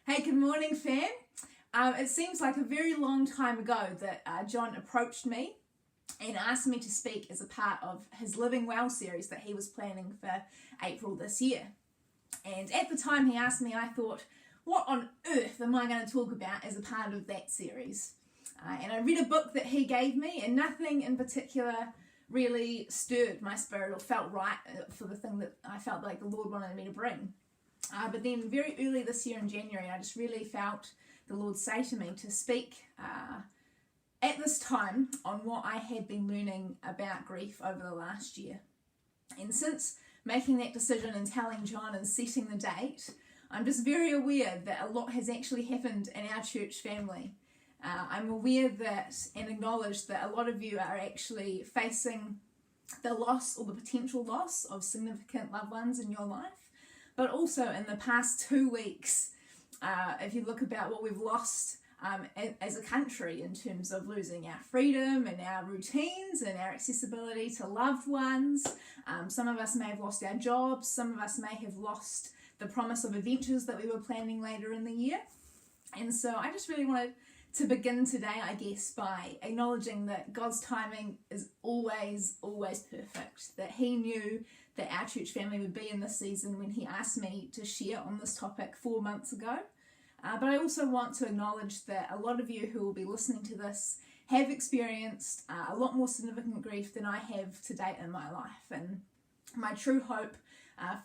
Hey, good morning, fam. It seems like a very long time ago that John approached me and asked me to speak as a part of his Living Well series that he was planning for April this year. And at the time he asked me, I thought, what on earth am I going to talk about as a part of that series? And I read a book that he gave me, and nothing in particular really stirred my spirit or felt right for the thing that I felt like the Lord wanted me to bring. But then very early this year in January, I just really felt the Lord say to me to speak at this time on what I had been learning about grief over the last year. And since making that decision and telling John and setting the date, I'm just very aware that a lot has actually happened in our church family. I'm aware that and acknowledge that a lot of you are actually facing the loss or the potential loss of significant loved ones in your life. But also in the past 2 weeks, if you look about what we've lost as a country in terms of losing our freedom and our routines and our accessibility to loved ones. Some of us may have lost our jobs. Some of us may have lost the promise of adventures that we were planning later in the year. And so I just really wanted to begin today, I guess, by acknowledging that God's timing is always perfect, that He knew that our church family would be in this season when He asked me to share on this topic 4 months ago. But I also want to acknowledge that a lot of you who will be listening to this have experienced a lot more significant grief than I have to date in my life. And my true hope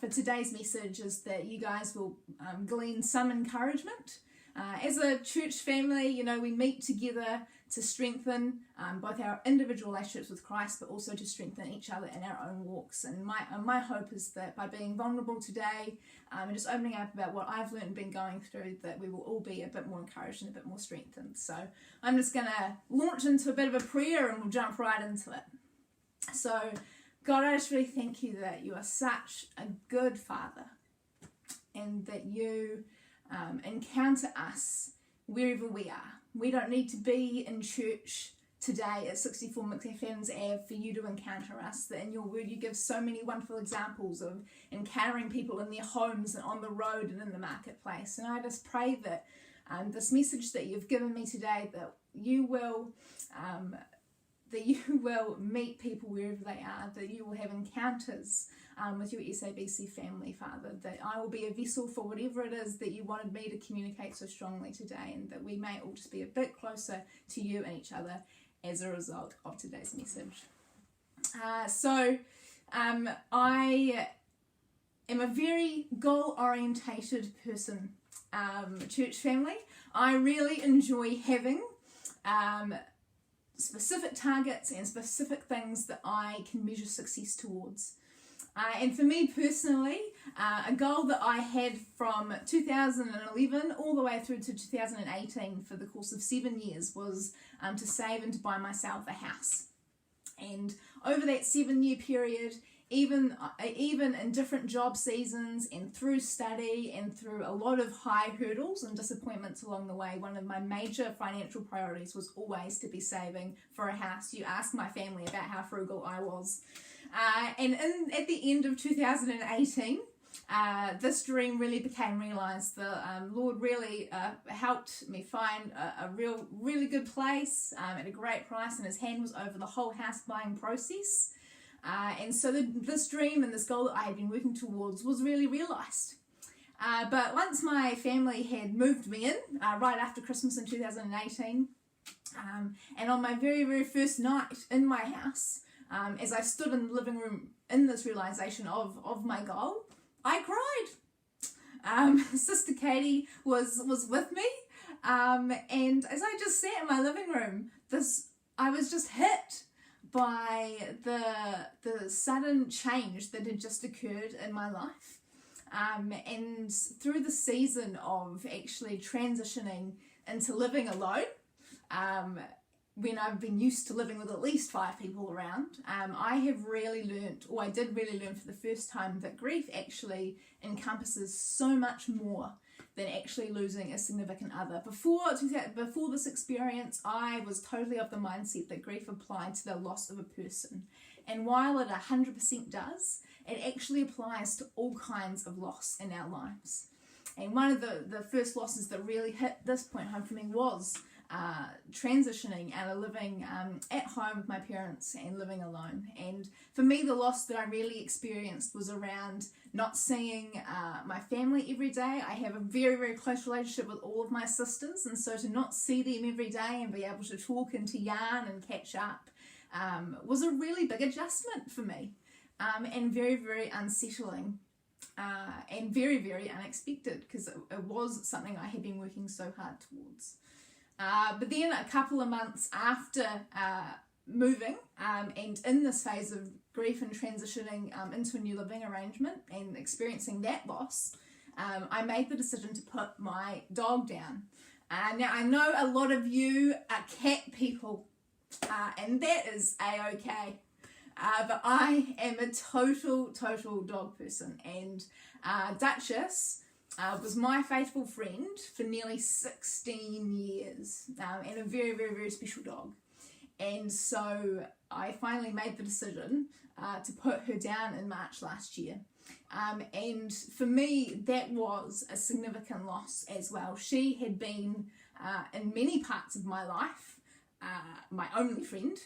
for today's message is that you guys will glean some encouragement. As a church family, we meet together to strengthen both our individual relationships with Christ, but also to strengthen each other in our own walks. And my hope is that by being vulnerable today and just opening up about what I've learned and been going through, that we will all be a bit more encouraged and a bit more strengthened. So I'm just going to launch into a bit of a prayer and we'll jump right into it. So God, I just really thank you that you are such a good Father and that you encounter us wherever we are. We don't need to be in church today at 64 McFadden's Ave for you to encounter us. That in your word you give so many wonderful examples of encountering people in their homes and on the road and in the marketplace. And I just pray that this message that you've given me today, that you will meet people wherever they are, that you will have encounters with your SABC family, Father, that I will be a vessel for whatever it is that you wanted me to communicate so strongly today, and that we may all just be a bit closer to you and each other as a result of today's message. I am a very goal-orientated person, church family. I really enjoy having specific targets and specific things that I can measure success towards. And for me personally, a goal that I had from 2011 all the way through to 2018 for the course of 7 years was to save and to buy myself a house. And over that 7-year period, even in different job seasons and through study and through a lot of high hurdles and disappointments along the way, one of my major financial priorities was always to be saving for a house. You asked my family about how frugal I was. And at the end of 2018, this dream really became realised. The Lord really helped me find a really good place at a great price, and His hand was over the whole house buying process. And so this dream and this goal that I had been working towards was really realised. But once my family had moved me in right after Christmas in 2018, and on my very, very first night in my house, as I stood in the living room in this realisation of my goal, I cried. Sister Katie was with me, and as I just sat in my living room, I was just hit by the sudden change that had just occurred in my life. And through the season of actually transitioning into living alone, when I've been used to living with at least 5 people around, I did really learn for the first time that grief actually encompasses so much more than actually losing a significant other. Before this experience, I was totally of the mindset that grief applied to the loss of a person. And while it 100% does, it actually applies to all kinds of loss in our lives. And one of the first losses that really hit this point home for me was transitioning out of living at home with my parents and living alone. And for me, the loss that I really experienced was around not seeing my family every day. I have a very, very close relationship with all of my sisters, and so to not see them every day and be able to talk and to yarn and catch up was a really big adjustment for me, and very, very unsettling. And very, very unexpected, because it was something I had been working so hard towards. But then a couple of months after moving and in this phase of grief and transitioning into a new living arrangement and experiencing that loss, I made the decision to put my dog down. Now, I know a lot of you are cat people, and that is a-okay. But I am a total dog person, and Duchess was my faithful friend for nearly 16 years, and a very, very, very special dog. And so I finally made the decision to put her down in March last year. And for me, that was a significant loss as well. She had been, in many parts of my life, my only friend,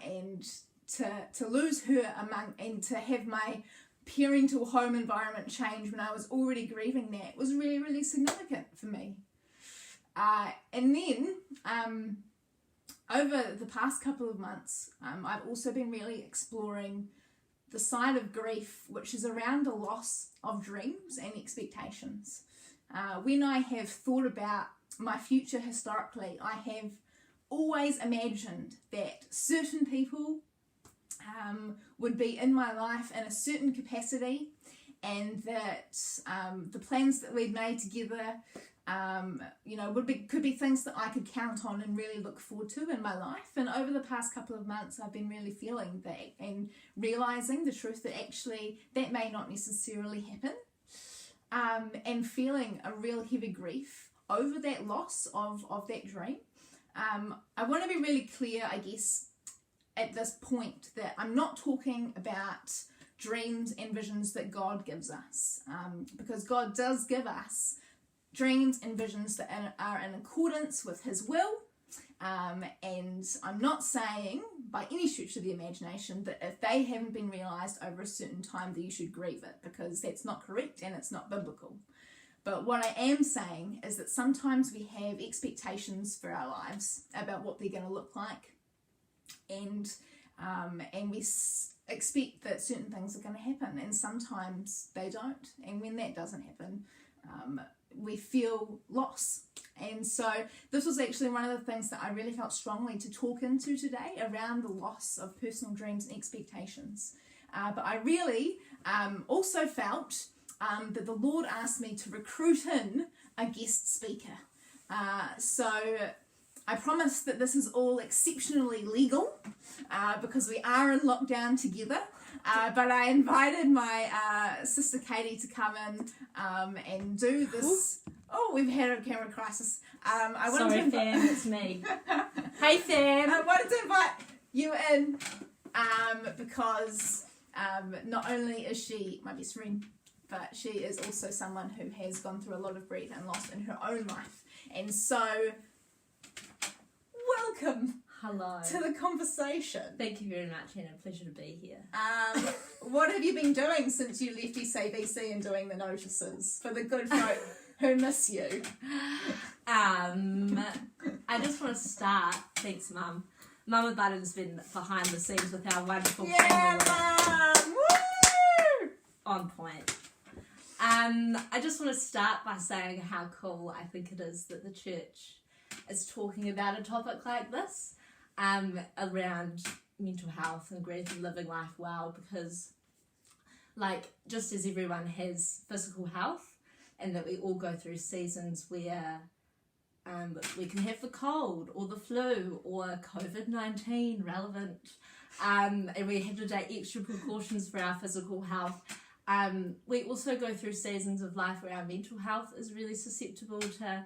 and to lose her and to have my parental home environment change when I was already grieving that was really, really significant for me. And then over the past couple of months, I've also been really exploring the side of grief which is around the loss of dreams and expectations. When I have thought about my future historically, I have always imagined that certain people would be in my life in a certain capacity, and that the plans that we'd made together, could be things that I could count on and really look forward to in my life. And over the past couple of months, I've been really feeling that and realizing the truth that actually that may not necessarily happen, and feeling a real heavy grief over that loss of that dream. I want to be really clear, I guess, at this point, that I'm not talking about dreams and visions that God gives us, because God does give us dreams and visions that are in accordance with his will, and I'm not saying by any stretch of the imagination that if they haven't been realised over a certain time that you should grieve it, because that's not correct and it's not biblical. But what I am saying is that sometimes we have expectations for our lives about what they're going to look like, and we expect that certain things are going to happen, and sometimes they don't. And when that doesn't happen, we feel loss. And so this was actually one of the things that I really felt strongly to talk into today, around the loss of personal dreams and expectations. But I really also felt that the Lord asked me to recruit in a guest speaker. So I promise that this is all exceptionally legal, because we are in lockdown together. But I invited my sister Katie to come in and do this. Oh, we've had a camera crisis. Sorry, Sam, it's me. Hey, Sam. I wanted to invite you in because not only is she my best friend, but she is also someone who has gone through a lot of grief and loss in her own life. And so, welcome. Hello. To the conversation. Thank you very much, and a pleasure to be here. What have you been doing since you left SABC and doing the notices for the good folk who miss you? I just want to start. Thanks, Mum. Mama Button's been behind the scenes with our wonderful camera. Mum! Woo! On point. I just want to start by saying how cool I think it is that the church is talking about a topic like this, around mental health and grief and living life well, because just as everyone has physical health, and that we all go through seasons where we can have the cold or the flu or COVID-19 relevant, and we have to take extra precautions for our physical health. We also go through seasons of life where our mental health is really susceptible to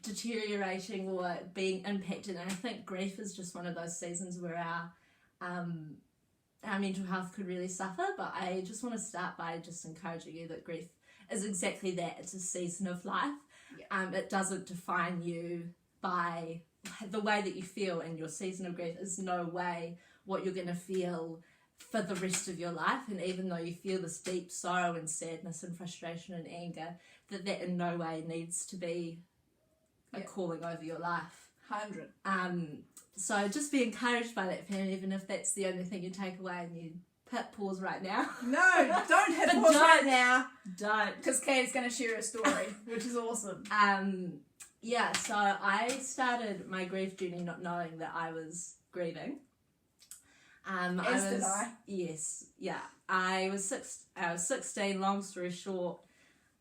deteriorating or being impacted, and I think grief is just one of those seasons where our our mental health could really suffer. But I just want to start by just encouraging you that grief is exactly that. It's a season of life. Yeah. It doesn't define you by the way that you feel, and your season of grief is no way what you're going to feel for the rest of your life. And even though you feel this deep sorrow and sadness and frustration and anger, that in no way needs to be a calling over your life. 100. So just be encouraged by that, Pam, even if that's the only thing you take away, and you hit pause right now. No, don't hit pause right now. Don't. Because Kate's going to share a story, which is awesome. Yeah, so I started my grief journey not knowing that I was grieving. Did I? Yes, yeah. I was 16, long story short,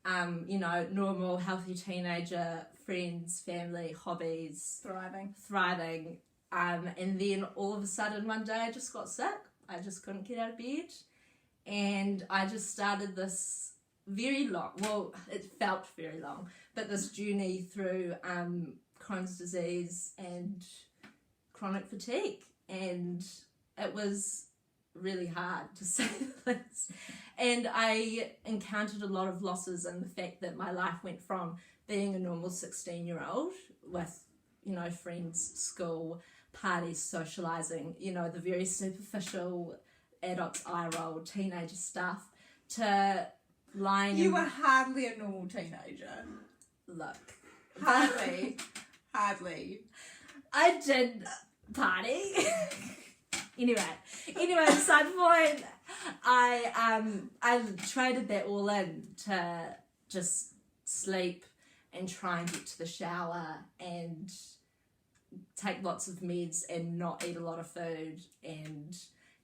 normal, healthy teenager, friends, family, hobbies. Thriving. And then all of a sudden one day I just got sick. I just couldn't get out of bed. And I just started this very long, well, it felt very long, but this journey through Crohn's disease and chronic fatigue. And it was really hard, to say the least. And I encountered a lot of losses in the fact that my life went from being a normal 16-year-old with, friends, school, parties, socialising, the very superficial adult's eye roll, teenager stuff, to lying. You were hardly a normal teenager. Look. Hardly. I did party. Anyway, beside the point, I traded that all in to just sleep and try and get to the shower and take lots of meds and not eat a lot of food and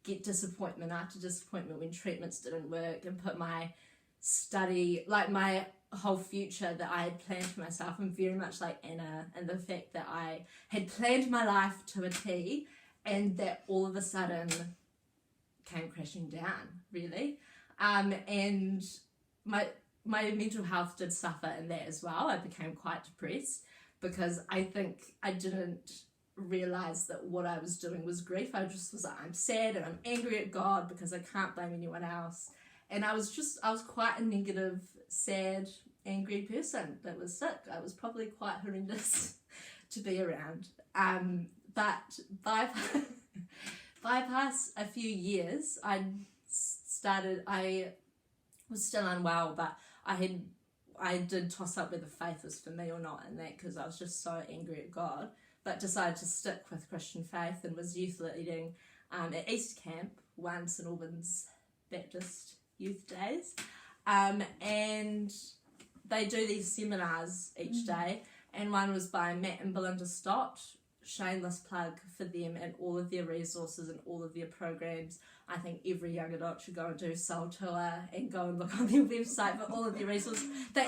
get disappointment after disappointment when treatments didn't work, and put my study, like my whole future that I had planned for myself, and very much like Anna, and the fact that I had planned my life to a T, and that all of a sudden came crashing down, really. And my mental health did suffer in that as well. I became quite depressed because I think I didn't realise that what I was doing was grief. I just was like, I'm sad and I'm angry at God because I can't blame anyone else. And I was quite a negative, sad, angry person that was sick. I was probably quite horrendous to be around. But bypass a few years, I was still unwell, but I did toss up whether faith was for me or not in that, because I was just so angry at God, but decided to stick with Christian faith and was youth leading at East Camp, one St Albans Baptist youth days, and they do these seminars each day, and one was by Matt and Belinda Stott. Shameless plug for them and all of their resources and all of their programs. I think every young adult should go and do Soul Tour and go and look on their website for all of their resources. They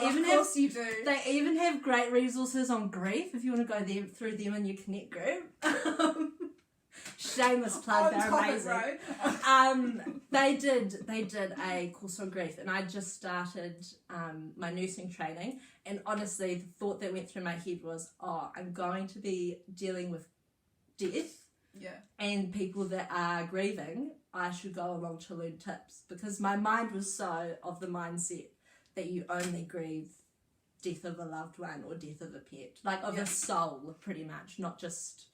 even have great resources on grief if you want to go there through them in your Connect group. Shameless plug, they're amazing. They did a course on grief, and I just started my nursing training, and honestly the thought that went through my head was, I'm going to be dealing with death and people that are grieving. I should go along to learn tips, because my mind was so of the mindset that you only grieve death of a loved one or death of a pet, like of a soul, pretty much, not just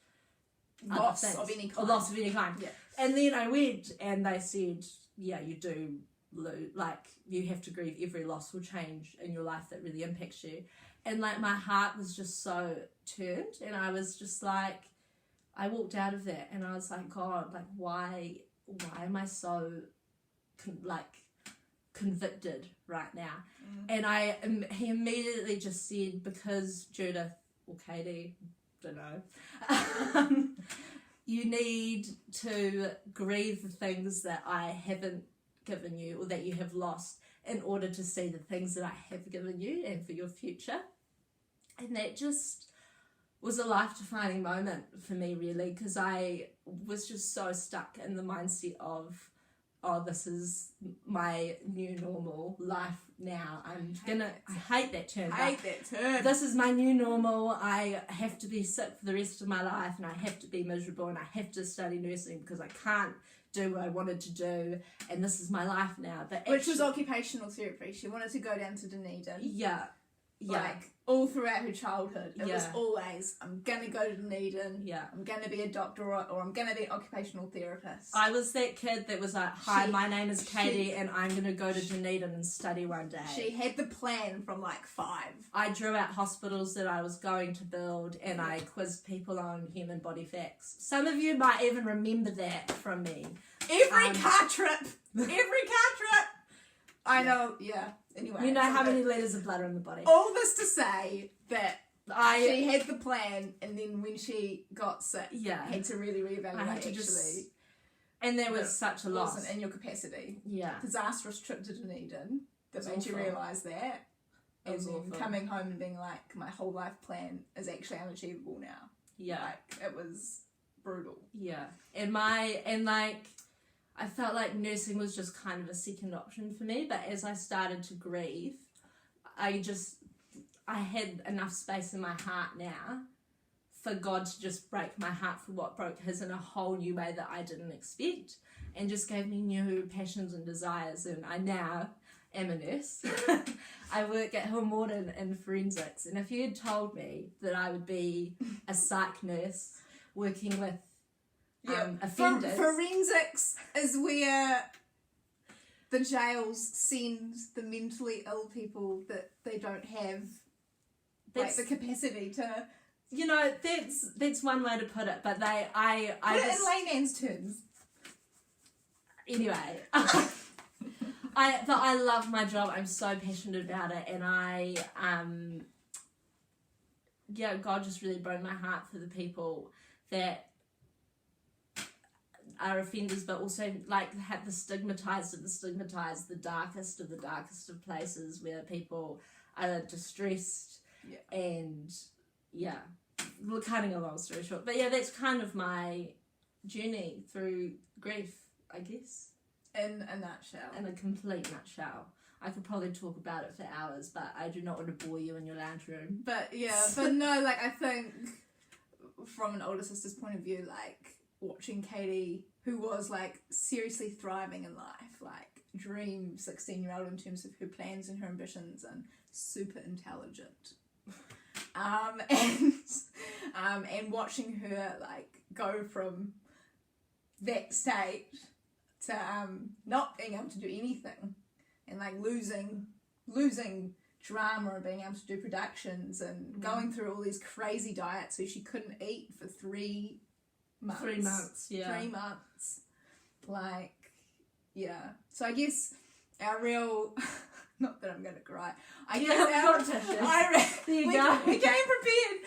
loss of any kind. Loss of any kind. Yeah. And then I went and they said, you do lose, like you have to grieve. Every loss will change in your life that really impacts you. And like my heart was just so turned, and I was just like, I walked out of that and I was like, God, like why am I so convicted right now? And he immediately just said, because Judith or Katie, don't know, you need to grieve the things that I haven't given you or that you have lost in order to see the things that I have given you and for your future. And that just was a life-defining moment for me, really, because I was just so stuck in the mindset of, this is my new normal life now. I hate that term. This is my new normal. I have to be sick for the rest of my life, and I have to be miserable, and I have to study nursing because I can't do what I wanted to do, and this is my life now. But Which was occupational therapy. She wanted to go down to Dunedin. Yeah. Like, all throughout her childhood, it was Yeah. always, I'm going to go to Dunedin, Yeah. I'm going to be a doctor, or I'm going to be an occupational therapist. I was that kid that was like, hi, She- my name is Katie, she- and I'm going to go to Dunedin and study one day. She had the plan from like 5. I drew out hospitals that I was going to build, and I quizzed people on human body facts. Some of you might even remember that from me. Every car trip! Every car trip! I know, yeah. Anyway. You know how so many litres of blood are in the body. all this to say that she I had the plan, and then when she got sick, yeah, had to really reevaluate. I had to actually, just, and there was such a loss. wasn't in your capacity. Yeah, Disastrous trip to Dunedin that It made was you awful. realise that, It was and then awful. coming home and being like, my whole life plan is actually unachievable now. yeah, Like, it was brutal. yeah. And like, I felt like nursing was just kind of a second option for me. But as I started to grieve, I had enough space in my heart now for God to just break my heart for what broke his in a whole new way that I didn't expect, and just gave me new passions and desires. And I now am a nurse. I work at Hillmorden in forensics, and if you had told me that I would be a psych nurse working with offenders, Forensics is where the jails send the mentally ill people that they don't have like the capacity to you know, that's one way to put it. But I put it just, in layman's terms. anyway, but I love my job. I'm so passionate about it, and God just really broke my heart for the people that are offenders, but also like have the stigmatized the darkest of the darkest of places where people are distressed. Yeah. And yeah, we're cutting a long story short, but yeah, that's kind of my journey through grief, I guess, In a nutshell. in a complete nutshell. I could probably talk about it for hours, but I do not want to bore you in your lounge room. But yeah, but no, like I think from an older sister's point of view, like watching Katie, who was like seriously thriving in life, like dream 16-year-old in terms of her plans and her ambitions, and super intelligent. And watching her like go from that state to not being able to do anything, and like losing drama and being able to do productions, and going through all these crazy diets where she couldn't eat for 3 months. 3 months, yeah. 3 months. Like, yeah. So I guess our real... Not that I'm going to cry. I guess Yeah, our... got tissues. There you go. We came prepared.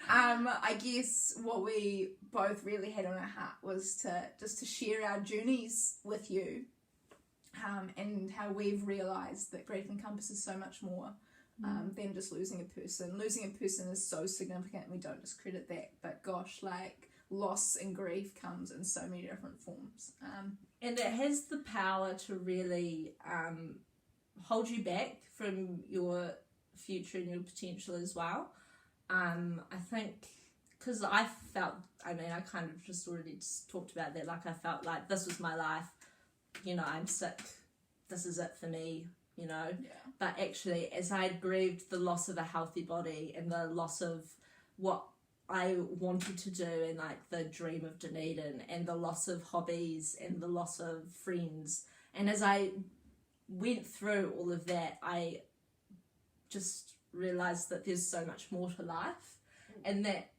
I guess what we both really had on our heart was to share our journeys with you, and how we've realised that grief encompasses so much more than just losing a person. Losing a person is so significant, and we don't discredit that, but gosh, like, loss and grief comes in so many different forms. And it has the power to really hold you back from your future and your potential as well. I think, because I kind of just already talked about that, like I felt like this was my life, you know, I'm sick, this is it for me, you know. Yeah. But actually, as I grieved the loss of a healthy body and the loss of what I wanted to do, and like the dream of Dunedin, and the loss of hobbies and the loss of friends, and as I went through all of that, I just realised that there's so much more to life, and that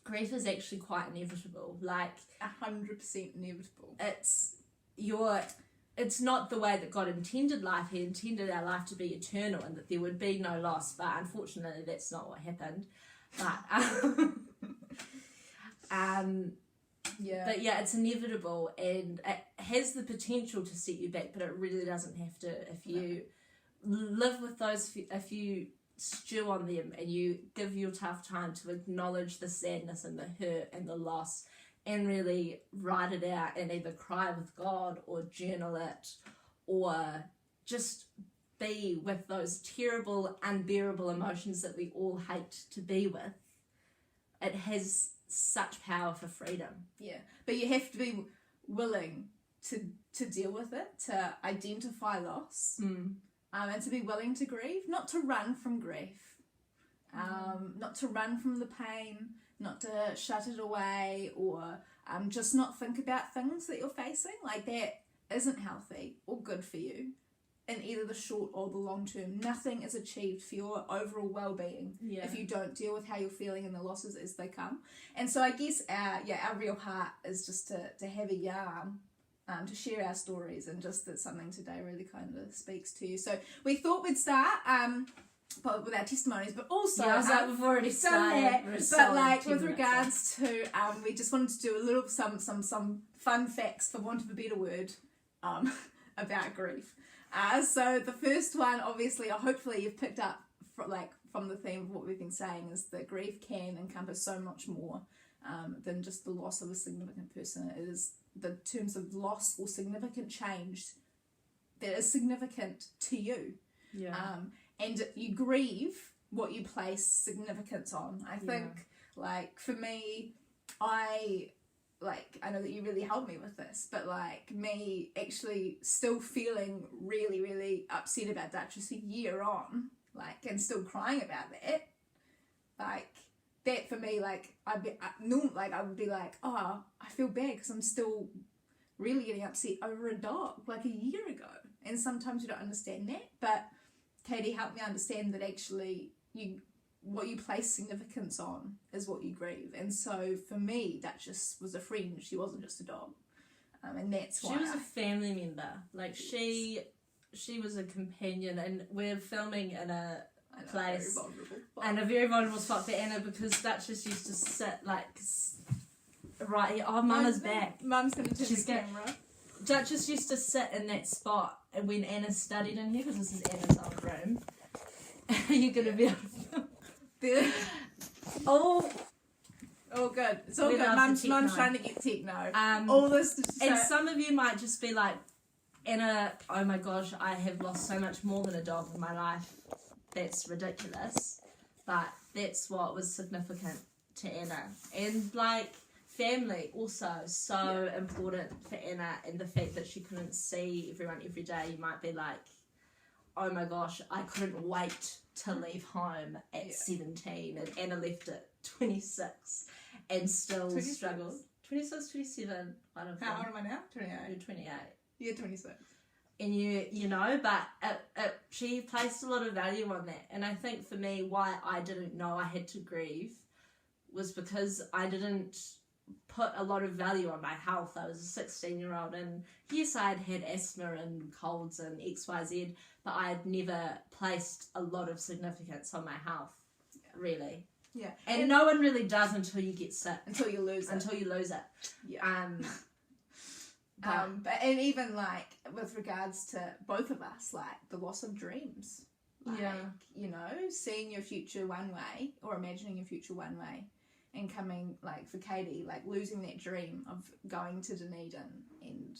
grief is actually quite inevitable. Like 100% inevitable. It's not the way that God intended life. He intended our life to be eternal and that there would be no loss, but unfortunately that's not what happened. Yeah. But yeah, it's inevitable, and it has the potential to set you back, but it really doesn't have to if you live with those, if you stew on them and you give your tough time to acknowledge the sadness and the hurt and the loss, and really write it out and either cry with God or journal it, or just be with those terrible, unbearable emotions that we all hate to be with. It has such power for freedom. Yeah, but you have to be willing to deal with it, to identify loss, and to be willing to grieve, not to run from grief, not to run from the pain, not to shut it away, or just not think about things that you're facing. Like, that isn't healthy or good for you in either the short or the long term. Nothing is achieved for your overall well-being if you don't deal with how you're feeling and the losses as they come. And so I guess our real heart is just to have a yarn, to share our stories, and just that something today really kind of speaks to you. So we thought we'd start but with our testimonies, but also we've already started. But like with regards to we just wanted to do a little some fun facts, for want of a better word, about grief. So the first one, obviously, or hopefully you've picked up from the theme of what we've been saying, is that grief can encompass so much more than just the loss of a significant person. It is the terms of loss or significant change that is significant to you. And you grieve what you place significance on. I think, like, for me, I know that you really helped me with this, but like me actually still feeling really, really upset about that just a year on, like, and still crying about that, like, that for me, like, I would be like, oh, I feel bad because I'm still really getting upset over a dog like a year ago. And sometimes you don't understand that, but Katie helped me understand that actually what you place significance on is what you grieve. And so for me, Duchess was a friend. She wasn't just a dog. And that's why she was a family member. Like, she was a companion, and we're filming in a place and a very vulnerable spot for Anna, because Duchess used to sit like right here. Oh, Mum is back. Mum's gonna turn the camera. Duchess used to sit in that spot when Anna studied in here, because this is Anna's old room. You're gonna be able to Oh, good. It's all good. Mum's trying to get techno. All this. And some of you might just be like, Anna, oh my gosh, I have lost so much more than a dog in my life. That's ridiculous. But that's what was significant to Anna. And like, family also so important for Anna, and the fact that she couldn't see everyone every day. You might be like, oh my gosh, I couldn't wait to leave home at 17, and Anna left at 26 and still 26? Struggled. 26, 27, one of them. How old am I now? 28. You're 28. You're 26. And you know, but she placed a lot of value on that. And I think for me, why I didn't know I had to grieve was because I didn't put a lot of value on my health. I was a 16-year-old, and yes, I'd had asthma and colds and XYZ, but I had never placed a lot of significance on my health, really. Yeah. And no one really does until you get sick. Until you lose it. Yeah. But and even like with regards to both of us, like the loss of dreams. Like, you know, seeing your future one way, or imagining your future one way, and coming, like for Katie, like losing that dream of going to Dunedin and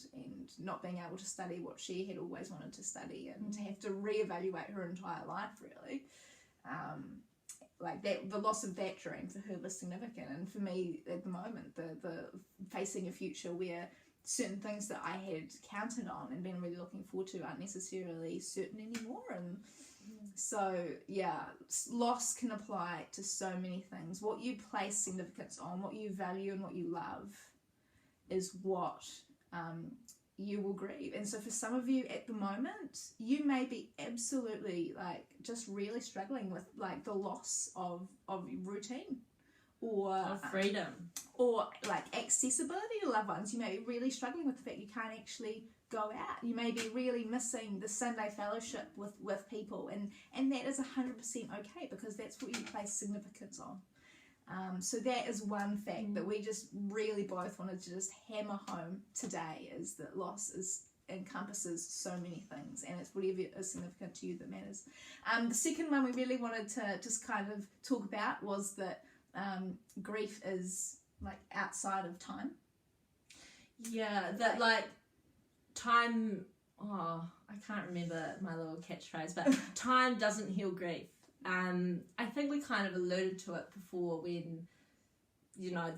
not being able to study what she had always wanted to study, and to have to reevaluate her entire life, really. Like that, the loss of that dream for her was significant, and for me at the moment, the facing a future where certain things that I had counted on and been really looking forward to aren't necessarily certain anymore. And so loss can apply to so many things. What you place significance on, what you value and what you love, is what you will grieve. And so for some of you at the moment, you may be absolutely like just really struggling with like the loss of routine, or freedom, or like accessibility to loved ones. You may be really struggling with the fact you can't actually go out. You may be really missing the Sunday fellowship with people, and that is 100% okay, because that's what you place significance on. So that is one fact that we just really both wanted to just hammer home today, is that loss encompasses so many things, and it's whatever is significant to you that matters. The second one we really wanted to just kind of talk about was that grief is like outside of time. Yeah, that like time, I can't remember my little catchphrase, but time doesn't heal grief. I think we kind of alluded to it before when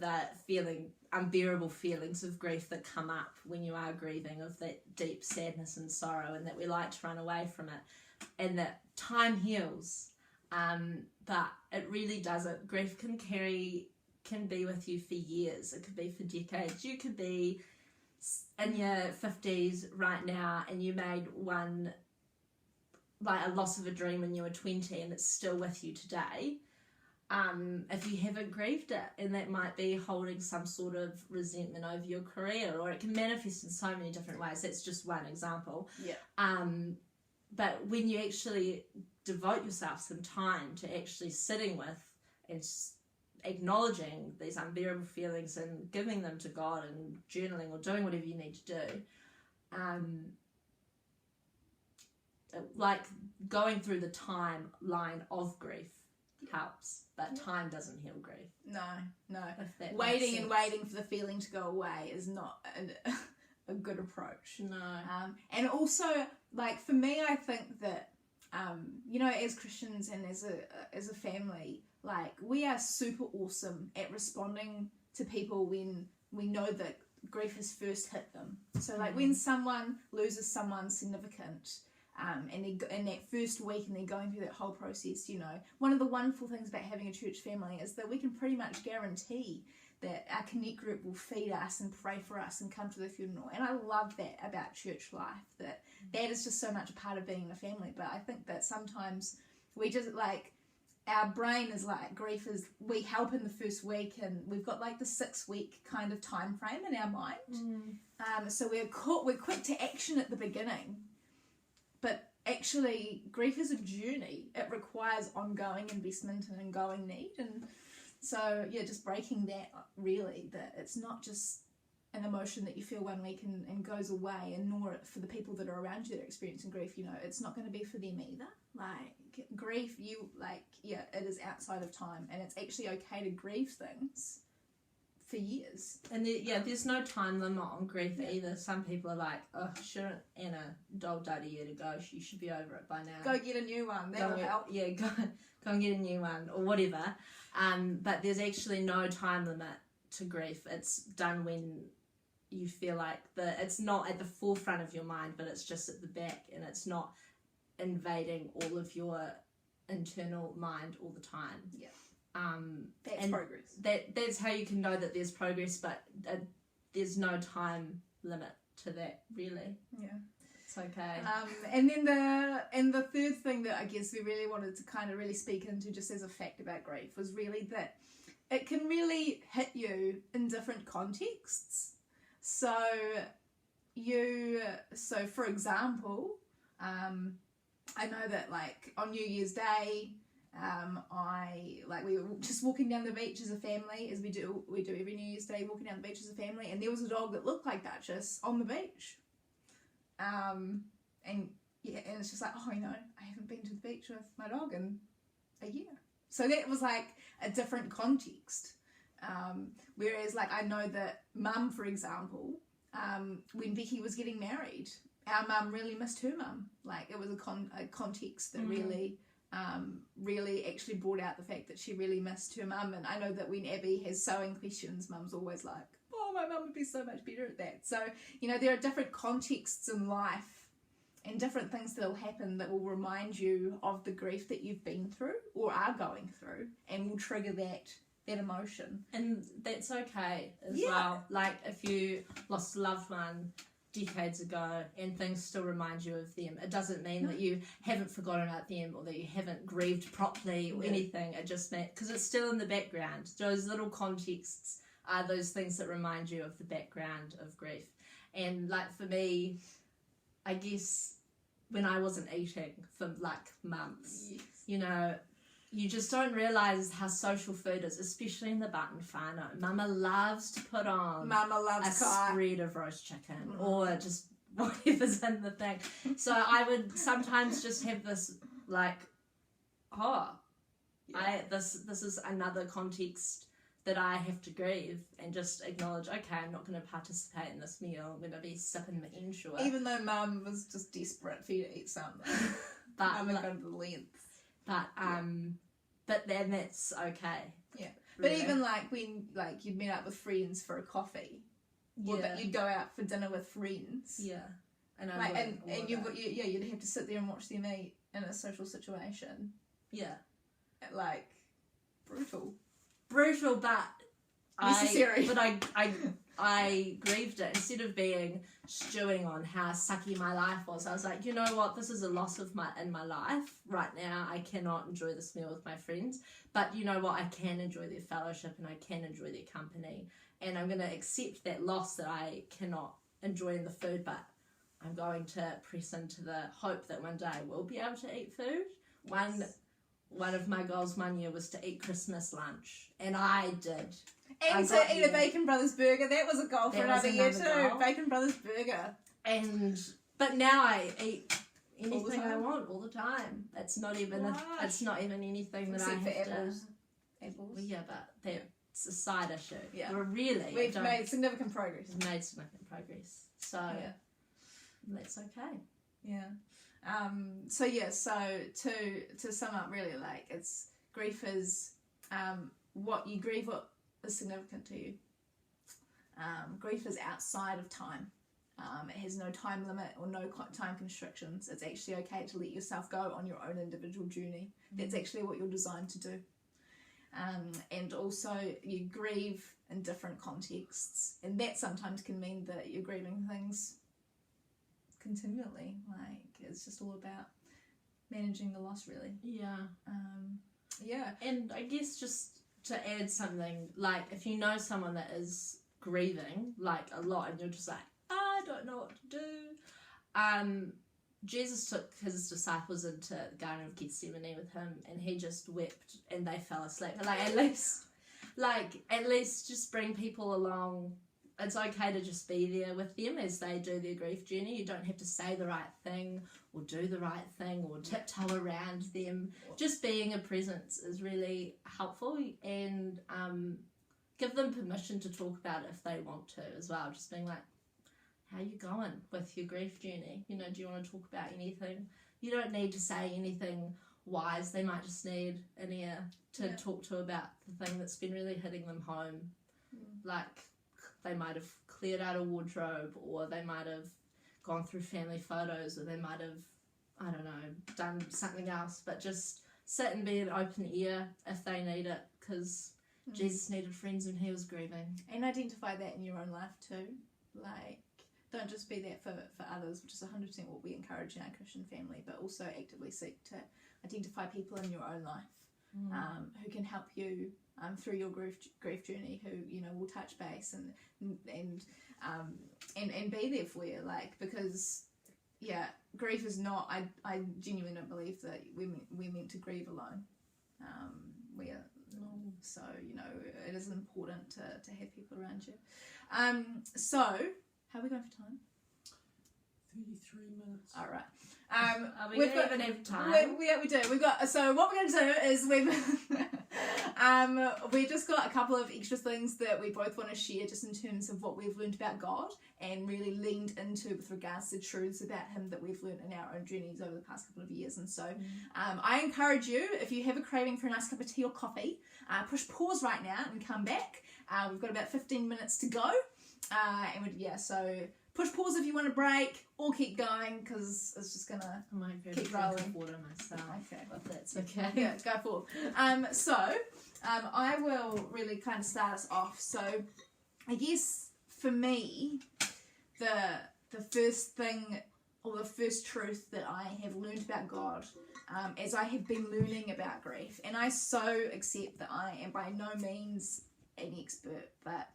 that feeling, unbearable feelings of grief that come up when you are grieving, of that deep sadness and sorrow, and that we like to run away from it, and that time heals, but it really doesn't. Grief can be with you for years. It could be for decades. You could be in your 50s right now and you made a loss of a dream when you were 20 and it's still with you today. If you haven't grieved it, and that might be holding some sort of resentment over your career, or it can manifest in so many different ways. That's just one example. But when you actually devote yourself some time to actually sitting with and acknowledging these unbearable feelings and giving them to God and journaling or doing whatever you need to do, like going through the timeline of grief helps, but time doesn't heal grief. No. Waiting and waiting for the feeling to go away is not a good approach. No. And also, like, for me, I think that, as Christians and as a family, like, we are super awesome at responding to people when we know that grief has first hit them. So, like, when someone loses someone significant, and in that first week and they're going through that whole process, one of the wonderful things about having a church family is that we can pretty much guarantee that our connect group will feed us and pray for us and come to the funeral. And I love that about church life, that is just so much a part of being a family. But I think that sometimes we just, like, our brain is like, grief is, we help in the first week and we've got like the 6-week kind of time frame in our mind. So we're quick to action at the beginning. But actually, grief is a journey. It requires ongoing investment and ongoing need. And so, just breaking that, really, that it's not just an emotion that you feel one week and goes away, and nor for the people that are around you that are experiencing grief, it's not going to be for them either. Like, grief, it is outside of time, and it's actually okay to grieve things for years. And there's no time limit on grief either. Some people are like, oh, shouldn't Anna dog died a year ago, you should be over it by now. Go get a new one, that'll help. Yeah, go and get a new one or whatever. But there's actually no time limit to grief. It's done when you feel like it's not at the forefront of your mind, but it's just at the back, and it's not invading all of your internal mind all the time. Yeah. That's progress. That's how you can know that there's progress, but there's no time limit to that, really. Yeah, it's okay. And then the third thing that I guess we really wanted to kind of really speak into, just as a fact about grief, was really that it can really hit you in different contexts. So for example, I know that, like, on New Year's Day, we were just walking down the beach as a family, as we do every New Year's Day, walking down the beach as a family, and there was a dog that looked like Duchess on the beach. And it's just like, I haven't been to the beach with my dog in a year. So that was like a different context. Whereas, like, I know that Mum, for example, when Becky was getting married, our mum really missed her mum. Like, it was a context that really actually brought out the fact that she really missed her mum. And I know that when Abby has sewing questions, Mum's always like, oh, my mum would be so much better at that. So, there are different contexts in life and different things that will happen that will remind you of the grief that you've been through or are going through, and will trigger that emotion. And that's okay as well. Like, if you lost a loved one decades ago and things still remind you of them, it doesn't mean that you haven't forgotten about them or that you haven't grieved properly or anything. It just means, because it's still in the background. Those little contexts are those things that remind you of the background of grief. And, like, for me, I guess when I wasn't eating for like months, you just don't realise how social food is, especially in the Button whānau. Mama loves to put on a spread of roast chicken or just whatever's in the thing. So I would sometimes just have this, like, this is another context that I have to grieve, and just acknowledge, okay, I'm not going to participate in this meal. I'm going to be sipping the ensure. Even though Mum was just desperate for you to eat something. But Mum had gone to the lengths. But then that's okay. Yeah. But really. even like when like you'd meet up with friends for a coffee, or that you'd go out for dinner with friends. Yeah. And I Like, wouldn't and order. you'd have to sit there and watch them eat in a social situation. Yeah. Like, brutal. Brutal, but Necessary. I grieved it. Instead of being stewing on how sucky my life was, I was like, you know what, this is a loss in my life right now. I cannot enjoy this meal with my friends, but you know what, I can enjoy their fellowship and I can enjoy their company, and I'm going to accept that loss that I cannot enjoy the food, but I'm going to press into the hope that one day I will be able to eat food. Yes. One of my goals one year was to eat Christmas lunch, and I did. And to eat a Bacon Brothers burger, that was a goal for another year too. Goal. Bacon Brothers burger. But now I eat anything time? I want all the time. It's not even it's not even anything that Except I for have apples. to. Apples. Well, yeah, but that's a side issue. Yeah. We're really We've made significant progress. we've made significant progress. So Yeah. that's okay. Yeah. So to sum up, really, like, it's grief is what you grieve what is significant to you. Grief is outside of time. It has no time limit or no time constrictions. It's actually okay to let yourself go on your own individual journey. That's actually what you're designed to do. And also you grieve in different contexts, and that sometimes can mean that you're grieving things continually. Like, it's just all about managing the loss, really. Yeah. Yeah. And I guess just to add something, like if you know someone that is grieving like a lot and you're just like, I don't know what to do. Jesus took his disciples into the Garden of Gethsemane with him, and he just wept and they fell asleep. Like at least just bring people along. It's okay to just be there with them as they do their grief journey. You don't have to say the right thing or do the right thing or tiptoe around them. Just being a presence is really helpful, and give them permission to talk about it if they want to as well. Just being like, how you going with your grief journey? You know, do you want to talk about anything? You don't need to say anything wise. They might just need an ear to talk to about the thing that's been really hitting them home. Like, they might have cleared out a wardrobe, or they might have gone through family photos, or they might have, I don't know, done something else. But just sit and be an open ear if they need it, because Jesus needed friends when he was grieving. And identify that in your own life too. Like, don't just be that for others, which is 100% what we encourage in our Christian family, but also actively seek to identify people in your own life who can help you through your grief journey, who, you know, will touch base and be there for you. Like, because grief is not, I genuinely don't believe that we're meant to grieve alone. So, you know, it is important to have people around you. So, how are we going for time? 33 minutes. All right. Are we going to even have time? We do. We've got. So what we're going to do is we've just got a couple of extra things that we both want to share, just in terms of what we've learned about God and really leaned into with regards to truths about Him that we've learned in our own journeys over the past couple of years. And so, I encourage you, if you have a craving for a nice cup of tea or coffee, push pause right now and come back. We've got about 15 minutes to go, so. Push pause if you want a break, or keep going, because it's just gonna keep rolling. Water myself. Okay, if that's okay. Yeah, go forward. I will really kind of start us off. So, I guess for me, the first thing, or the first truth that I have learned about God, as I have been learning about grief, and I so accept that I am by no means an expert, but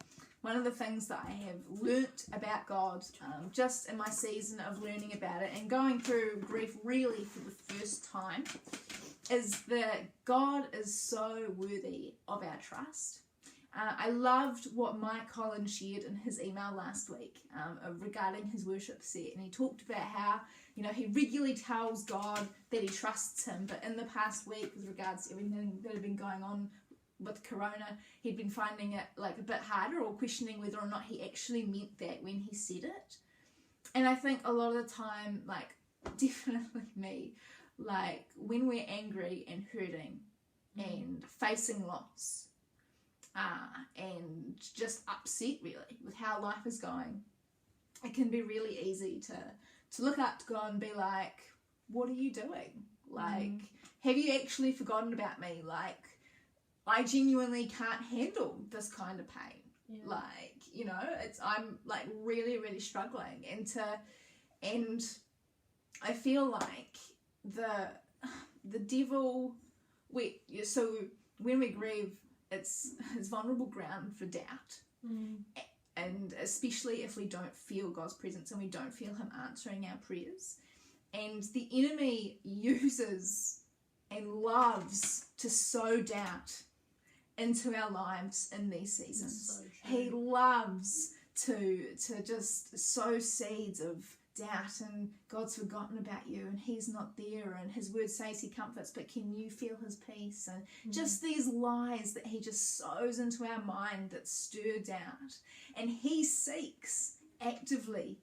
one of the things that I have learnt about God, just in my season of learning about it and going through grief really for the first time, is that God is so worthy of our trust. I loved what Mike Collins shared in his email last week regarding his worship set, and he talked about how, you know, he regularly tells God that he trusts him, but in the past week, with regards to everything that had been going on with Corona, he'd been finding it like a bit harder, or questioning whether or not he actually meant that when he said it. And I think a lot of the time, like, definitely me, like, when we're angry and hurting and facing loss, and just upset really with how life is going, it can be really easy to look up to God and be like, what are you doing? Like, have you actually forgotten about me? Like, I genuinely can't handle this kind of pain. Yeah. Like, you know, I'm like really, really struggling, and I feel like the devil, so when we grieve, it's vulnerable ground for doubt. And especially if we don't feel God's presence and we don't feel him answering our prayers. And the enemy uses and loves to sow doubt into our lives in these seasons. So He loves to just sow seeds of doubt, and God's forgotten about you and he's not there, and his word says he comforts, but can you feel his peace? And just these lies that he just sows into our mind that stir doubt. And he seeks actively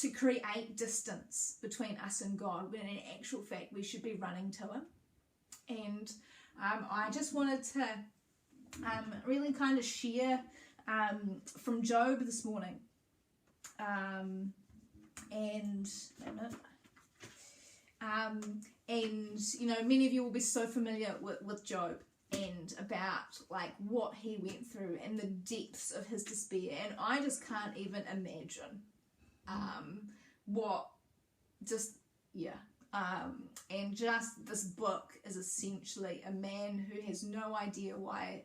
to create distance between us and God, when in actual fact we should be running to him. And I just wanted to really kind of share from Job this morning. And you know, many of you will be so familiar with Job and about like what he went through and the depths of his despair, and I just can't even imagine and just this book is essentially a man who has no idea why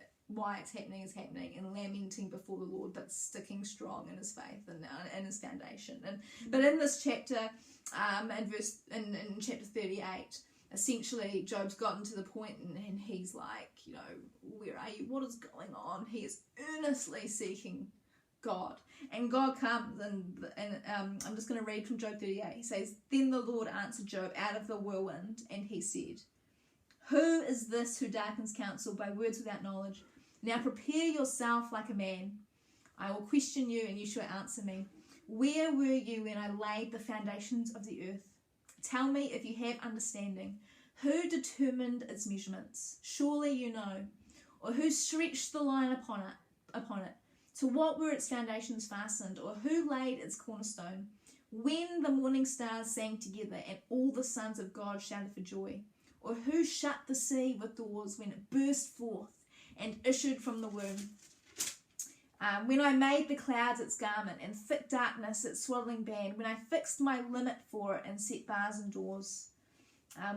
it's happening is happening, and lamenting before the Lord, but sticking strong in his faith and in his foundation. But in this chapter, in chapter 38, essentially Job's gotten to the point and he's like, you know, where are you? What is going on? He is earnestly seeking God, and God comes and I'm just going to read from Job 38. He says, "Then the Lord answered Job out of the whirlwind, and he said, who is this who darkens counsel by words without knowledge? Now prepare yourself like a man. I will question you, and you shall answer me. Where were you when I laid the foundations of the earth? Tell me if you have understanding. Who determined its measurements? Surely you know. Or who stretched the line upon it? To what were its foundations fastened? Or who laid its cornerstone? When the morning stars sang together, and all the sons of God shouted for joy? Or who shut the sea with doors when it burst forth and issued from the womb? When I made the clouds its garment and thick darkness its swaddling band, when I fixed my limit for it and set bars and doors,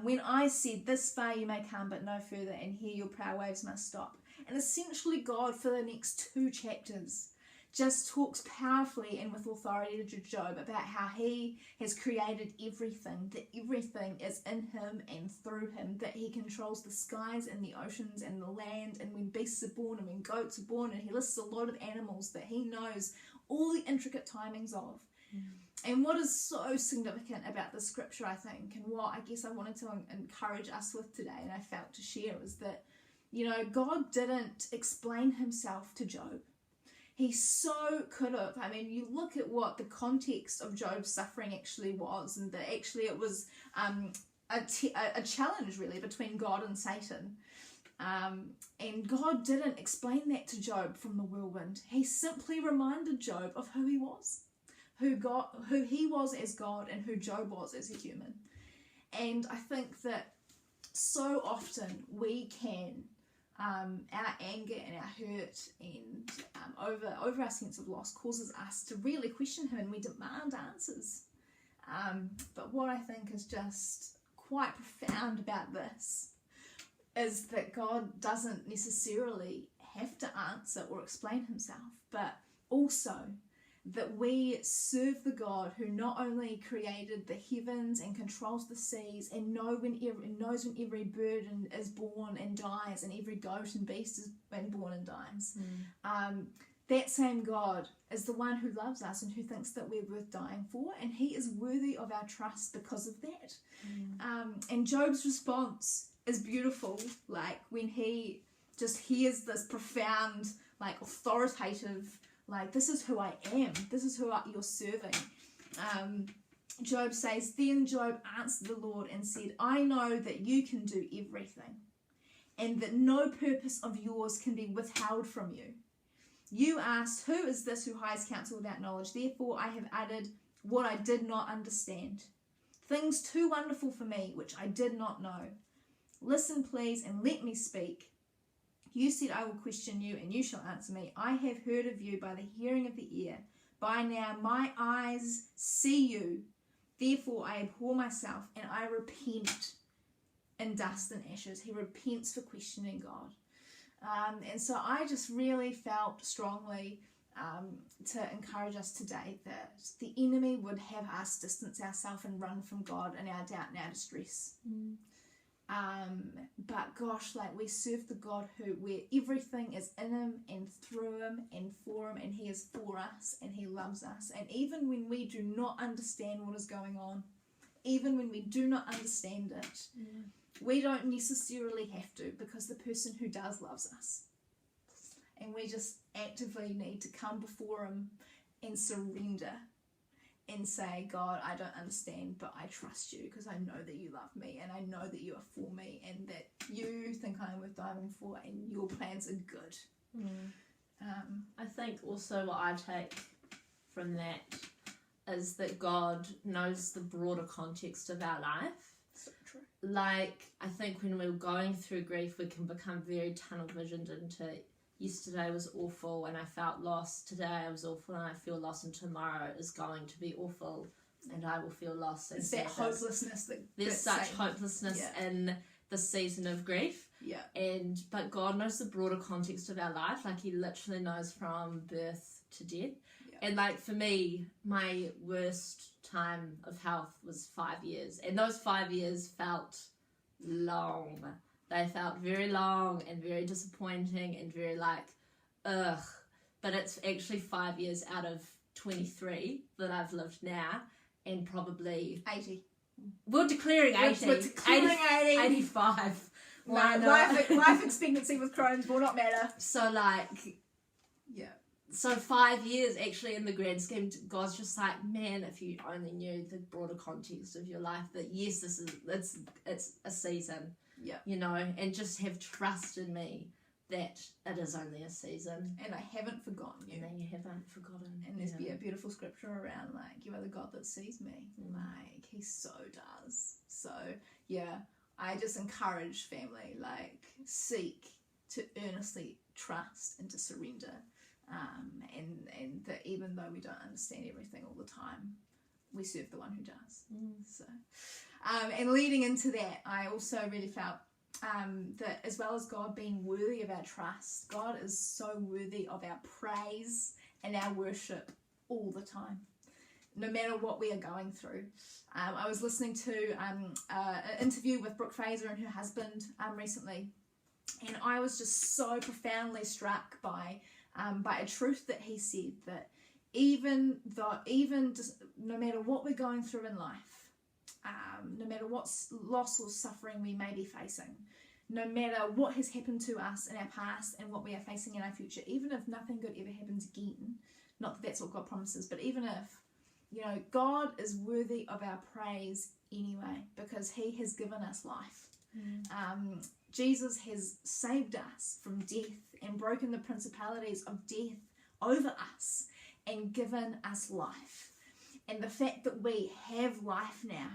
when I said, this far you may come but no further, and here your prow waves must stop. And essentially God, for the next 2 chapters, just talks powerfully and with authority to Job about how he has created everything, that everything is in him and through him, that he controls the skies and the oceans and the land, and when beasts are born and when goats are born, and he lists a lot of animals that he knows all the intricate timings of. And what is so significant about this scripture, I think, and what I guess I wanted to encourage us with today, and I felt to share, was that, you know, God didn't explain himself to Job. He so could have. I mean, you look at what the context of Job's suffering actually was, and that actually it was a challenge really between God and Satan. And God didn't explain that to Job from the whirlwind. He simply reminded Job of who he was, who he was as God, and who Job was as a human. And I think that so often we can, our anger and our hurt and over our sense of loss causes us to really question him, and we demand answers. But what I think is just quite profound about this is that God doesn't necessarily have to answer or explain himself, but also that we serve the God who not only created the heavens and controls the seas and knows when every bird is born and dies, and every goat and beast is born and dies. That same God is the one who loves us and who thinks that we're worth dying for, and he is worthy of our trust because of that. And Job's response is beautiful, like when he just hears this profound, like authoritative, like, this is who I am, this is who you're serving. Job says, then Job answered the Lord and said, I know that you can do everything, and that no purpose of yours can be withheld from you. You asked, who is this who hides counsel without knowledge? Therefore I have added what I did not understand, things too wonderful for me, which I did not know. Listen, please, and let me speak. You said, I will question you, and you shall answer me. I have heard of you by the hearing of the ear. By now my eyes see you. Therefore I abhor myself, and I repent in dust and ashes. He repents for questioning God. And so I just really felt strongly to encourage us today that the enemy would have us distance ourselves and run from God in our doubt and our distress. But gosh, like, we serve the God where everything is in him and through him and for him, and he is for us and he loves us. And even when we do not understand what is going on, even when we do not understand it, we don't necessarily have to, because the person who does loves us. And we just actively need to come before him and surrender and say, God, I don't understand, but I trust you because I know that you love me and I know that you are for me and that you think I am worth dying for and your plans are good. I think also what I take from that is that God knows the broader context of our life. So true. Like, I think when we're going through grief, we can become very tunnel visioned into yesterday was awful and I felt lost, today I was awful and I feel lost, and tomorrow is going to be awful and I will feel lost. It's that hopelessness. There's such hopelessness in the season of grief. Yeah. But God knows the broader context of our life. Like, he literally knows from birth to death. Yeah. And like, for me, my worst time of health was 5 years, and those 5 years felt long. They felt very long and very disappointing and very like, ugh. But it's actually 5 years out of 23 that I've lived now, and probably 80. We're declaring 80. We're declaring 80. 85. Life expectancy with Crohn's will not matter. So like, yeah. So 5 years actually in the grand scheme, God's just like, man, if you only knew the broader context of your life, that yes, it's a season. Yeah. You know, and just have trust in me that it is only a season. And I haven't forgotten you. And you haven't forgotten. And there's a beautiful scripture around, like, you are the God that sees me. Like, he so does. So, yeah, I just encourage family, like, seek to earnestly trust and to surrender. And that even though we don't understand everything all the time, we serve the one who does. So, and leading into that, I also really felt that as well as God being worthy of our trust, God is so worthy of our praise and our worship all the time, no matter what we are going through. I was listening to an interview with Brooke Fraser and her husband recently, and I was just so profoundly struck by a truth that he said, that no matter what we're going through in life, no matter what loss or suffering we may be facing, no matter what has happened to us in our past and what we are facing in our future, even if nothing good ever happens again, not that that's what God promises, but even if, you know, God is worthy of our praise anyway, because he has given us life. Jesus has saved us from death and broken the principalities of death over us and given us life. And the fact that we have life now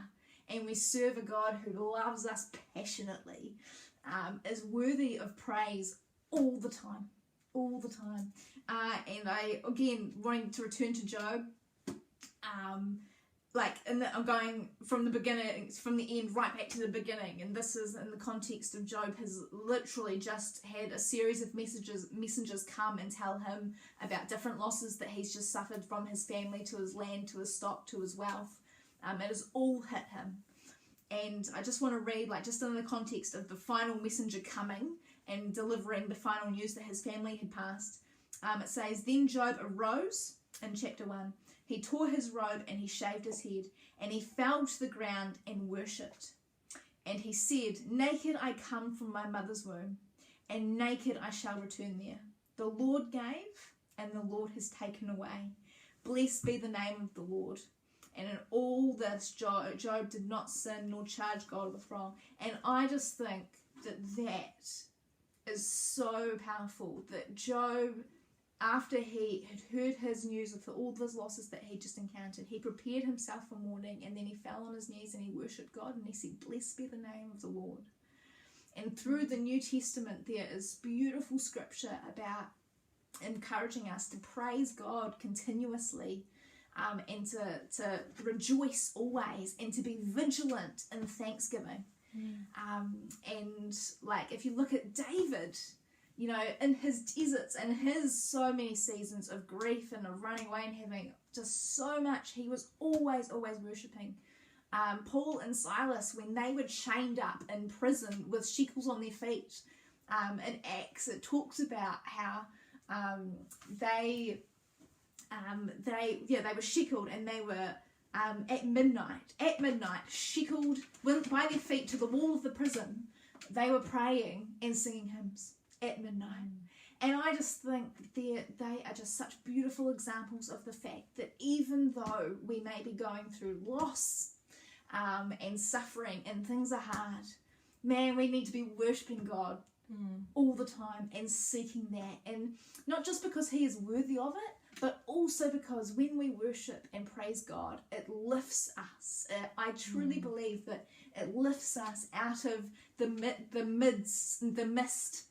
and we serve a God who loves us passionately is worthy of praise all the time. And I, again, wanting to return to Job, I'm going from the beginning, from the end right back to the beginning, and this is in the context of Job has literally just had a series of messengers come and tell him about different losses that he's just suffered, from his family to his land to his stock to his wealth. It has all hit him. And I just want to read, like, just in the context of the final messenger coming and delivering the final news that his family had passed. It says, then Job arose in chapter 1. He tore his robe and he shaved his head, and he fell to the ground and worshipped. And he said, naked I come from my mother's womb, and naked I shall return there. The Lord gave, and the Lord has taken away. Blessed be the name of the Lord. And in all this, Job did not sin nor charge God with wrong. And I just think that is so powerful that Job, after he had heard his news of all those losses that he just encountered, he prepared himself for mourning, and then he fell on his knees and he worshipped God and he said, "Blessed be the name of the Lord." And through the New Testament, there is beautiful scripture about encouraging us to praise God continuously, and to rejoice always, and to be vigilant in thanksgiving. And like, if you look at David, you know, in his deserts and his so many seasons of grief and of running away and having just so much, he was always worshipping. Paul and Silas, when they were chained up in prison with shackles on their feet, in Acts, it talks about how they were shackled, and they were at midnight, shackled by their feet to the wall of the prison. They were praying and singing hymns at midnight. And I just think they are just such beautiful examples of the fact that even though we may be going through loss and suffering and things are hard, man, we need to be worshipping God all the time and seeking that. And not just because he is worthy of it, but also because when we worship and praise God, it lifts us. I truly believe that it lifts us out of the mist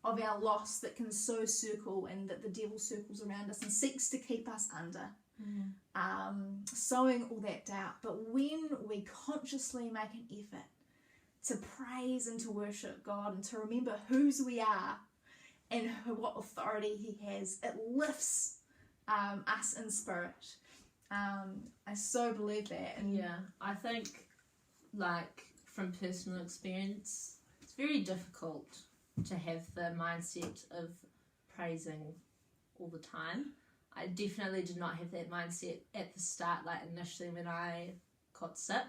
of our loss that can so circle, and that the devil circles around us and seeks to keep us under, sowing all that doubt. But when we consciously make an effort to praise and to worship God and to remember whose we are and what authority he has, it lifts us in spirit. I so believe that. And yeah, I think, like, from personal experience, it's very difficult to have the mindset of praising all the time. I definitely did not have that mindset at the start. Like, initially when I got sick,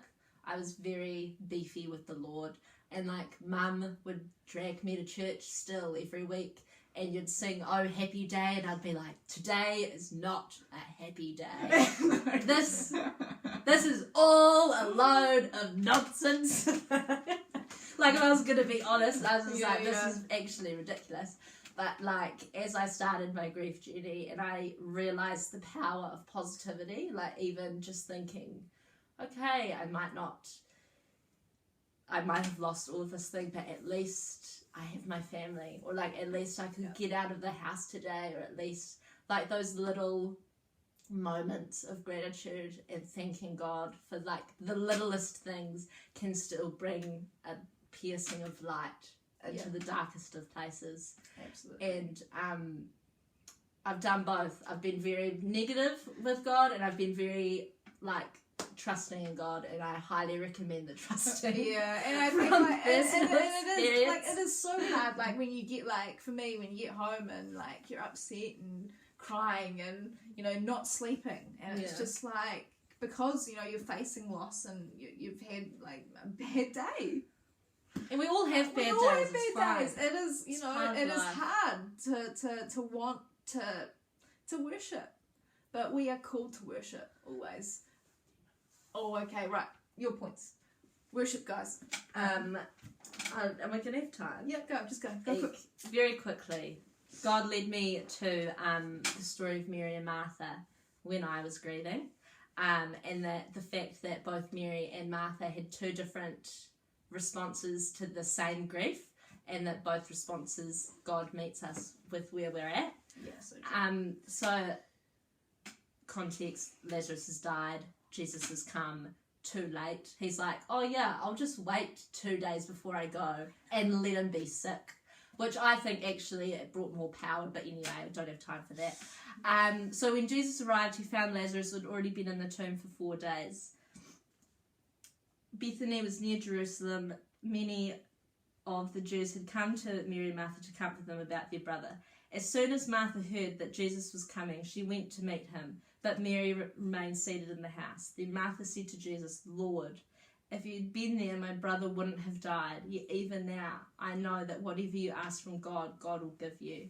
I was very beefy with the Lord, and like, Mum would drag me to church still every week, and you'd sing "Oh Happy Day," and I'd be like, "Today is not a happy day. This is all a load of nonsense." Like, if I was gonna be honest, I was just this is actually ridiculous. But like, as I started my grief journey and I realised the power of positivity, like even just thinking, okay, I might have lost all of this thing, but at least I have my family, or like, at least I could get out of the house today, or at least like those little moments of gratitude and thanking God for like the littlest things can still bring a piercing of light into the darkest of places. Absolutely. And I've done both. I've been very negative with God, and I've been very like trusting in God, and I highly recommend the trusting. Yeah, and I think like, it is so hard. Like, when you get, like, for me, when you get home and like you're upset and crying and, you know, not sleeping, and it's just like, because, you know, you're facing loss and you've had like a bad day. And we all have bad days. It is, you know, it is hard to want to worship, but we are called to worship always. Oh, okay, right. Your points. Worship, guys. Am I gonna have time? Yeah, go. Just go. Go quick. Very quickly. God led me to the story of Mary and Martha when I was grieving, and the fact that both Mary and Martha had two different responses to the same grief, and that both responses God meets us with where we're at. Yeah, so true. So context: Lazarus has died. Jesus has come too late. He's like, oh yeah, I'll just wait 2 days before I go and let him be sick. Which I think actually it brought more power, but anyway, I don't have time for that. So when Jesus arrived, he found Lazarus had already been in the tomb for 4 days. Bethany was near Jerusalem. Many of the Jews had come to Mary and Martha to comfort them about their brother. As soon as Martha heard that Jesus was coming, she went to meet him, but Mary remained seated in the house. Then Martha said to Jesus, "Lord, if you'd been there, my brother wouldn't have died. Yet even now, I know that whatever you ask from God, God will give you.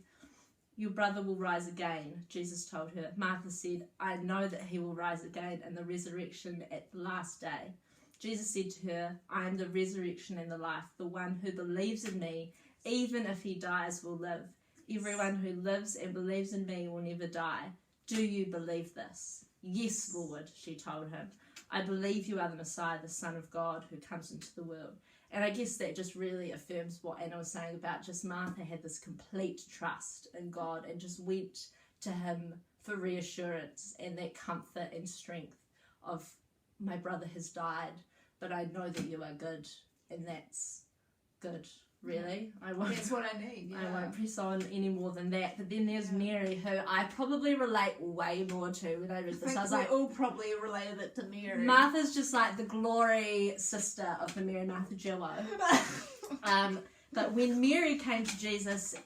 Your brother will rise again," Jesus told her. Martha said, "I know that he will rise again in the resurrection at the last day." Jesus said to her, I am the resurrection and the life. The one who believes in me, even if he dies, will live. Everyone who lives and believes in me will never die. Do you believe this? Yes, Lord, she told him. I believe you are the Messiah, the Son of God, who comes into the world. And I guess that just really affirms what Anna was saying about just Martha had this complete trust in God and just went to him for reassurance and that comfort and strength of, my brother has died, but I know that you are good, and that's good. Really, That's what I need. Yeah. I won't press on any more than that. But then there's Mary, who I probably relate way more to when I read this. I was like, all probably related it to Mary. Martha's just like the glory sister of the Mary Martha duo. But when Mary came to Jesus,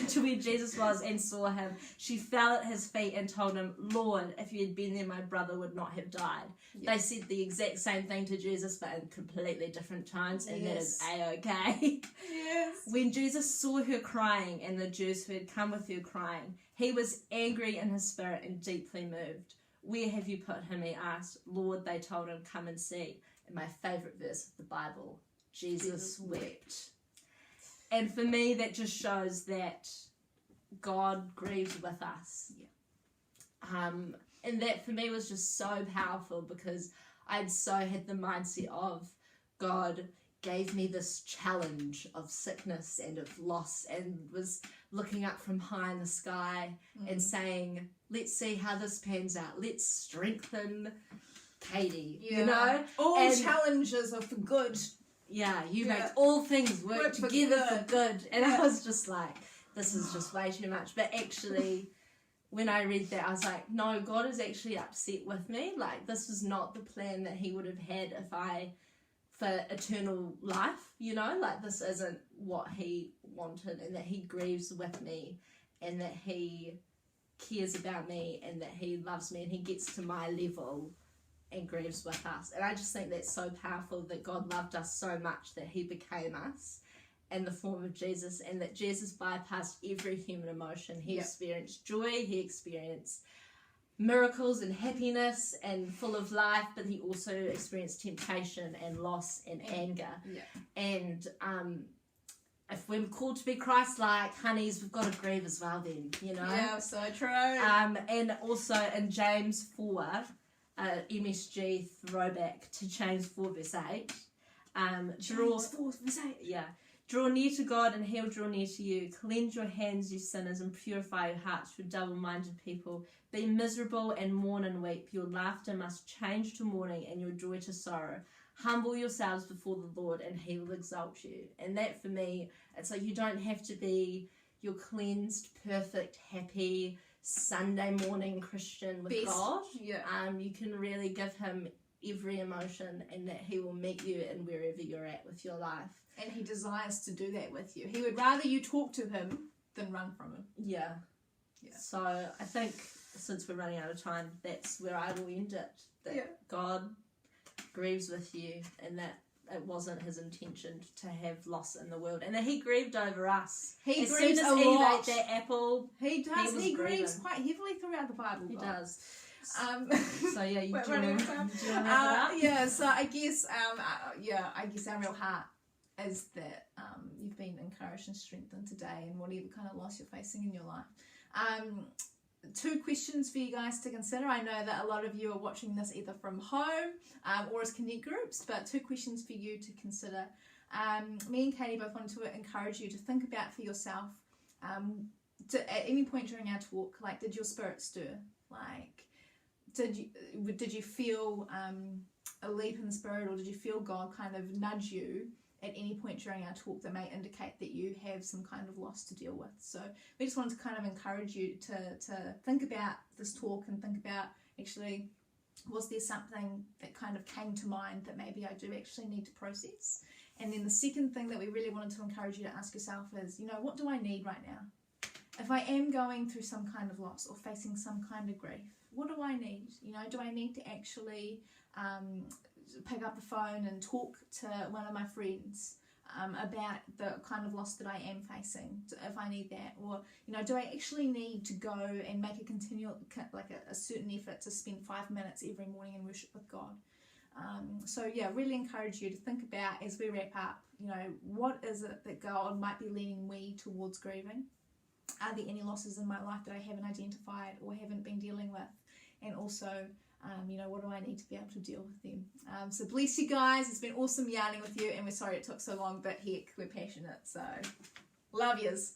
to where Jesus was and saw him, she fell at his feet and told him, Lord, if you had been there, my brother would not have died. Yes. They said the exact same thing to Jesus, but in completely different tones, and that is A-okay. Yes. When Jesus saw her crying and the Jews who had come with her crying, he was angry in his spirit and deeply moved. Where have you put him? He asked. Lord, they told him, come and see. And my favourite verse of the Bible, Jesus wept. And for me, that just shows that God grieves with us. Yeah. And that for me was just so powerful, because I'd so had the mindset of God gave me this challenge of sickness and of loss, and was looking up from high in the sky and saying, let's see how this pans out. Let's strengthen Katie, you know? All challenges are for good. Yeah, you make all things work together for good. And I was just like, this is just way too much. But actually, when I read that, I was like, no, God is actually upset with me. Like, this is not the plan that he would have had for eternal life, you know? Like, this isn't what he wanted, and that he grieves with me, and that he cares about me, and that he loves me, and he gets to my level and grieves with us. And I just think that's so powerful, that God loved us so much that he became us in the form of Jesus, and that Jesus bypassed every human emotion. He experienced joy, he experienced miracles and happiness and full of life, but he also experienced temptation and loss and anger. And if we're called to be Christ-like, honeys, we've got to grieve as well then, you know? Yeah, so true. And also in James 4, MSG throwback to James 4 verse 8. James 4 verse 8. Yeah. Draw near to God and he'll draw near to you. Cleanse your hands, you sinners, and purify your hearts, you double-minded people. Be miserable and mourn and weep. Your laughter must change to mourning and your joy to sorrow. Humble yourselves before the Lord and he will exalt you. And that for me, it's like you don't have to be your cleansed, perfect, happy Sunday morning Christian with God. Yeah. You can really give him every emotion, and that he will meet you in wherever you're at with your life. And he desires to do that with you. He would rather you talk to him than run from him. Yeah. So I think, since we're running out of time, that's where I will end it. That God grieves with you, and that it wasn't his intention to have loss in the world, and that he grieved over us. He as grieves soon as a Eve lot. ate that apple, He does. He grieves grieving. quite heavily throughout the Bible. He does. So yeah, you do. running out of time. Yeah. So I guess I guess our real heart is that you've been encouraged and strengthened today in whatever kind of loss you're facing in your life. 2 questions for you guys to consider. I know that a lot of you are watching this either from home or as connect groups, but 2 questions for you to consider. Me and Katie both wanted to encourage you to think about for yourself, at any point during our talk, like, did your spirit stir? Like, did you feel a leap in the spirit, or did you feel God kind of nudge you at any point during our talk that may indicate that you have some kind of loss to deal with? So we just wanted to kind of encourage you to think about this talk and think about, actually, was there something that kind of came to mind that maybe I do actually need to process? And then the second thing that we really wanted to encourage you to ask yourself is, what do I need right now? If I am going through some kind of loss or facing some kind of grief, what do I need? Do I need to actually pick up the phone and talk to one of my friends about the kind of loss that I am facing, if I need that? Or, do I actually need to go and make a continual, like a certain effort to spend 5 minutes every morning in worship with God? So yeah, really encourage you to think about, as we wrap up, you know, what is it that God might be leading me towards grieving? Are there any losses in my life that I haven't identified or haven't been dealing with? And also, you know, what do I need to be able to deal with them? So bless you guys. It's been awesome yarning with you, and we're sorry it took so long, but heck, we're passionate. So love yous.